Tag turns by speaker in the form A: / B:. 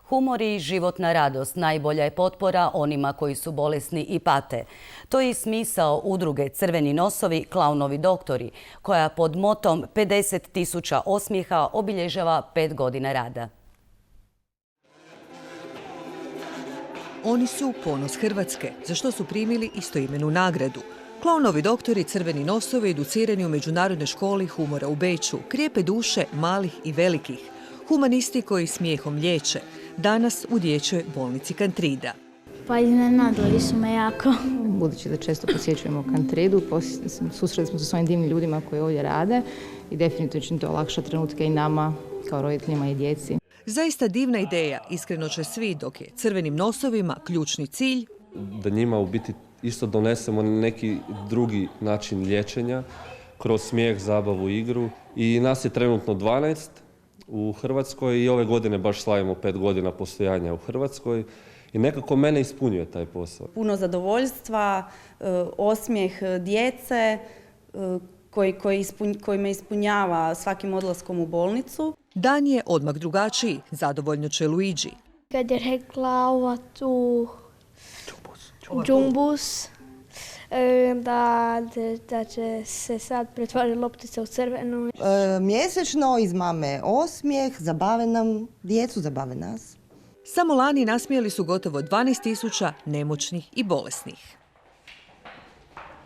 A: Humor i životna radost najbolja je potpora onima koji su bolesni i pate. To je i smisao udruge Crveni nosovi, klaunovi doktori, koja pod motom 50.000 osmijeha obilježava 5 godina rada.
B: Oni su ponos Hrvatske, za što su primili istoimenu nagradu. Klaunovi doktori Crveni nosovi educirani u Međunarodnoj školi humora u Beču, krijepe duše malih i velikih. Humanisti koji smijehom liječe, danas u dječjoj bolnici Kantrida.
C: Pa iznenadili su me jako.
D: Budući da često posjećujemo Kantridu, susreli smo se s ovim divnim ljudima koji ovdje rade i definitivno će to olakšati trenutke i nama kao roditeljima i djeci.
B: Zaista divna ideja, iskreno će svi, dok je Crvenim nosovima ključni cilj
E: da njima u biti isto donesemo neki drugi način liječenja kroz smijeh, zabavu, igru. I nas je trenutno 12 u Hrvatskoj i ove godine baš slavimo 5 godina postojanja u Hrvatskoj i nekako mene ispunjuje taj posao.
F: Puno zadovoljstva, osmijeh djece koji me ispunjava svakim odlaskom u bolnicu.
B: Dan je odmah drugačiji, zadovoljno će Luigi.
C: Kad je rekla ova tu džumbus, da će se sad pretvoriti loptica u crvenu.
G: Mjesečno iz mame osmijeh, zabave nam djecu, zabave nas.
B: Samo lani nasmijali su gotovo 12.000 nemoćnih i bolesnih.